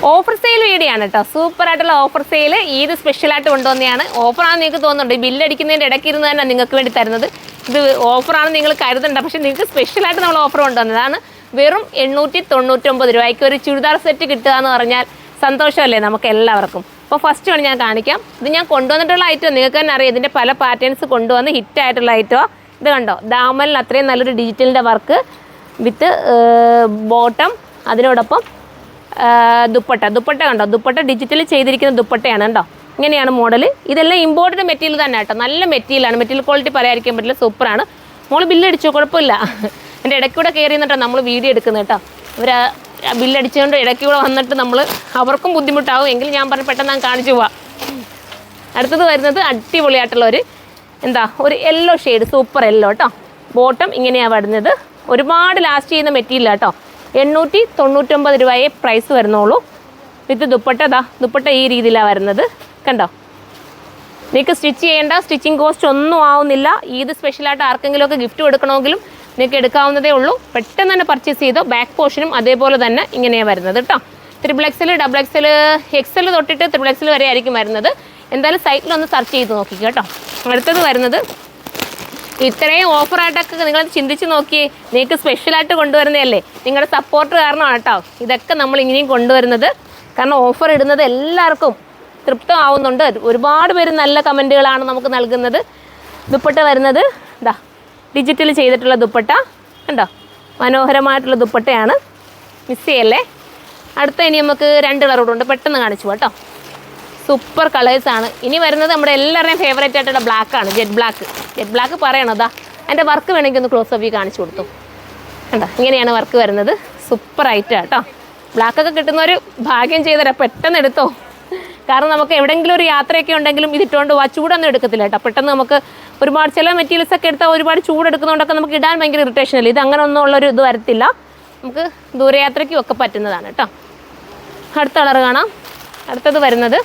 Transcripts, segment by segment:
Offer sale video ആണ് കേട്ടോ. സൂപ്പറായിട്ടുള്ള offer sale Eid സ്പെഷ്യലായിട്ട് കൊണ്ടുവന്നതാണ്. ഓഫറാണെന്ന് നിങ്ങൾക്ക് തോന്നുന്നുണ്ട്, ഈ ബില്ലടിക്കുന്നതിൻ്റെ ഇടയ്ക്ക് ഇരുന്ന് തന്നെ നിങ്ങൾക്ക് വേണ്ടി തരുന്നത്. ഇത് ഓഫറാണെന്ന് നിങ്ങൾ കരുതണ്ട, പക്ഷേ നിങ്ങൾക്ക് സ്പെഷ്യലായിട്ട് നമ്മൾ ഓഫർ കൊണ്ടുവന്നതാണ്. വെറും 899 രൂപയ്ക്ക് ഒരു ചുരിദാർ സെറ്റ് കിട്ടുക എന്ന് പറഞ്ഞാൽ സന്തോഷമല്ലേ നമുക്ക് എല്ലാവർക്കും. അപ്പോൾ ഫസ്റ്റ് വേണം ഞാൻ കാണിക്കാം. ഇത് ഞാൻ കൊണ്ടുവന്നിട്ടുള്ള ഐറ്റം നിങ്ങൾക്ക് തന്നെ അറിയാം. ഇതിൻ്റെ പല പാറ്റേൺസ് കൊണ്ടുവന്ന് ഹിറ്റായിട്ടുള്ള ഐറ്റമാണ്. ഇത് കണ്ടോ, ദാമനിൽ അത്രയും നല്ലൊരു ഡിജിറ്റലിൻ്റെ വർക്ക് വിത്ത് ബോട്ടം, അതിനോടൊപ്പം ദുപ്പട്ട കണ്ടോ, ദുപ്പട്ട ഡിജിറ്റൽ ചെയ്തിരിക്കുന്ന ദുപ്പട്ടയാണ് കേട്ടോ. ഇങ്ങനെയാണ് മോഡൽ. ഇതെല്ലാം ഇമ്പോർട്ടഡ് മെറ്റീരിയൽ തന്നെ കേട്ടോ. നല്ല മെറ്റീരിയലാണ്. മെറ്റീരിയൽ ക്വാളിറ്റി പറയാതിരിക്കാൻ പറ്റില്ല, സൂപ്പറാണ്. മോൾ ബില്ലടിച്ചോ, കുഴപ്പമില്ല. എൻ്റെ ഇടയ്ക്കൂടെ കയറി നിന്നിട്ടോ നമ്മൾ വീഡിയോ എടുക്കുന്നത് കേട്ടോ. ഇവർ ബില്ലടിച്ചുകൊണ്ട് ഇടയ്ക്കൂടെ വന്നിട്ട് നമ്മൾ അവർക്കും ബുദ്ധിമുട്ടാവും. എങ്കിലും ഞാൻ പറഞ്ഞ് പെട്ടെന്ന് ഞാൻ കാണിച്ചു പോവാം. അടുത്തത് വരുന്നത് അടിപൊളിയായിട്ടുള്ള ഒരു യെല്ലോ ഷെയ്ഡ്, സൂപ്പർ യെല്ലോ കേട്ടോ. ബോട്ടം ഇങ്ങനെയാണ് വരുന്നത്. ഒരുപാട് ലാസ്റ്റ് ചെയ്യുന്ന മെറ്റീരിയൽ കേട്ടോ. 899 രൂപയെ പ്രൈസ് വരുന്നുള്ളൂ. വിത്ത് ദുപ്പട്ട ഈ രീതിയിലാണ് വരുന്നത് കണ്ടോ. നിങ്ങൾക്ക് സ്റ്റിച്ച് ചെയ്യേണ്ട, സ്റ്റിച്ചിങ് കോസ്റ്റ് ഒന്നും ആവുന്നില്ല. ഈദ് സ്പെഷ്യലായിട്ട് ആർക്കെങ്കിലുമൊക്കെ ഗിഫ്റ്റ് കൊടുക്കണമെങ്കിലും നിങ്ങൾക്ക് എടുക്കാവുന്നതേ ഉള്ളൂ. പെട്ടെന്ന് തന്നെ പർച്ചേസ് ചെയ്തോ. ബാക്ക് പോർഷനും അതേപോലെ തന്നെ ഇങ്ങനെയാണ് വരുന്നത് കേട്ടോ. XXL, XXL, XL തൊട്ടിട്ട് XXL വരെ ആയിരിക്കും വരുന്നത്. എന്തായാലും സൈറ്റിലൊന്ന് സെർച്ച് ചെയ്ത് നോക്കിക്കുക കേട്ടോ. അടുത്തത് വരുന്നത് ഇത്രയും ഓഫറായിട്ടൊക്കെ നിങ്ങൾ ചിന്തിച്ച് നോക്കിയേ. നിങ്ങൾക്ക് സ്പെഷ്യലായിട്ട് കൊണ്ടുവരുന്നതല്ലേ, നിങ്ങളുടെ സപ്പോർട്ട് കാരണമാണ് കേട്ടോ ഇതൊക്കെ നമ്മൾ ഇങ്ങനെയും കൊണ്ടുവരുന്നത്. കാരണം ഓഫർ ഇടുന്നത് എല്ലാവർക്കും തൃപ്തമാവുന്നുണ്ട്. ഒരുപാട് പേര് നല്ല കമൻറ്റുകളാണ് നമുക്ക് നൽകുന്നത്. ദുപ്പട്ട വരുന്നത് ഡിജിറ്റൽ ചെയ്തിട്ടുള്ള ദുപ്പട്ട കണ്ടോ, മനോഹരമായിട്ടുള്ള ദുപ്പട്ടയാണ്, മിസ് ചെയ്യല്ലേ. അടുത്ത ഇനി നമുക്ക് 2 കളറുണ്ട്, പെട്ടെന്ന് കാണിച്ചു കേട്ടോ. സൂപ്പർ കളേഴ്സാണ്. ഇനി വരുന്നത് നമ്മുടെ എല്ലാവരുടെയും ഫേവറേറ്റ് ആയിട്ടുള്ള ബ്ലാക്കാണ്, ജെറ്റ് ബ്ലാക്ക് പറയണതാ. അതിൻ്റെ വർക്ക് വേണമെങ്കിൽ ഒന്ന് ക്ലോസ് അപ്പ് കാണിച്ചു കൊടുത്തു കണ്ടോ. ഇങ്ങനെയാണ് വർക്ക് വരുന്നത്. സൂപ്പർ ഐറ്റാണ് കേട്ടോ. ബ്ലാക്കൊക്കെ കിട്ടുന്നൊരു ഭാഗ്യം ചെയ്തരാ, പെട്ടെന്ന് എടുത്തോ. കാരണം നമുക്ക് എവിടെയെങ്കിലും ഒരു യാത്രയൊക്കെ ഉണ്ടെങ്കിലും ഇതിട്ടുകൊണ്ട് ചൂടൊന്നും എടുക്കത്തില്ല കേട്ടോ. പെട്ടെന്ന് നമുക്ക് ഒരുപാട് ചില മെറ്റീരിയൽസ് ഒക്കെ എടുത്താൽ ഒരുപാട് ചൂടെടുക്കുന്നതുകൊണ്ടൊക്കെ നമുക്ക് ഇടാൻ ഭയങ്കര ഇറിറ്റേഷൻ അല്ലേ. ഇത് അങ്ങനെ ഒന്നും ഉള്ളൊരു ഇത് വരത്തില്ല. നമുക്ക് ദൂരയാത്രയ്ക്കും ഒക്കെ പറ്റുന്നതാണ് കേട്ടോ. അടുത്ത കളർ കാണാം. അടുത്തത് വരുന്നത്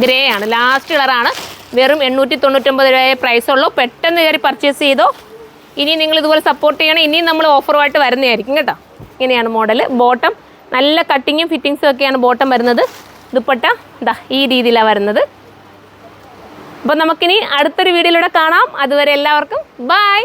ഗ്രേ ആണ്, ലാസ്റ്റ് കളറാണ്. വെറും 899 രൂപയെ പ്രൈസുള്ളൂ. പെട്ടെന്ന് കയറി പർച്ചേസ് ചെയ്തോ. ഇനി നിങ്ങൾ ഇതുപോലെ സപ്പോർട്ട് ചെയ്യണം. ഇനിയും നമ്മൾ ഓഫറുമായിട്ട് വരുന്നതായിരിക്കും കേട്ടോ. ഇങ്ങനെയാണ് മോഡൽ. ബോട്ടം നല്ല കട്ടിങ്ങും ഫിറ്റിങ്സും ഒക്കെയാണ് ബോട്ടം വരുന്നത്. ദുപ്പട്ട ഈ രീതിയിലാണ് വരുന്നത്. അപ്പോൾ നമുക്കിനി അടുത്തൊരു വീഡിയോയിലൂടെ കാണാം. അതുവരെ എല്ലാവർക്കും ബൈ.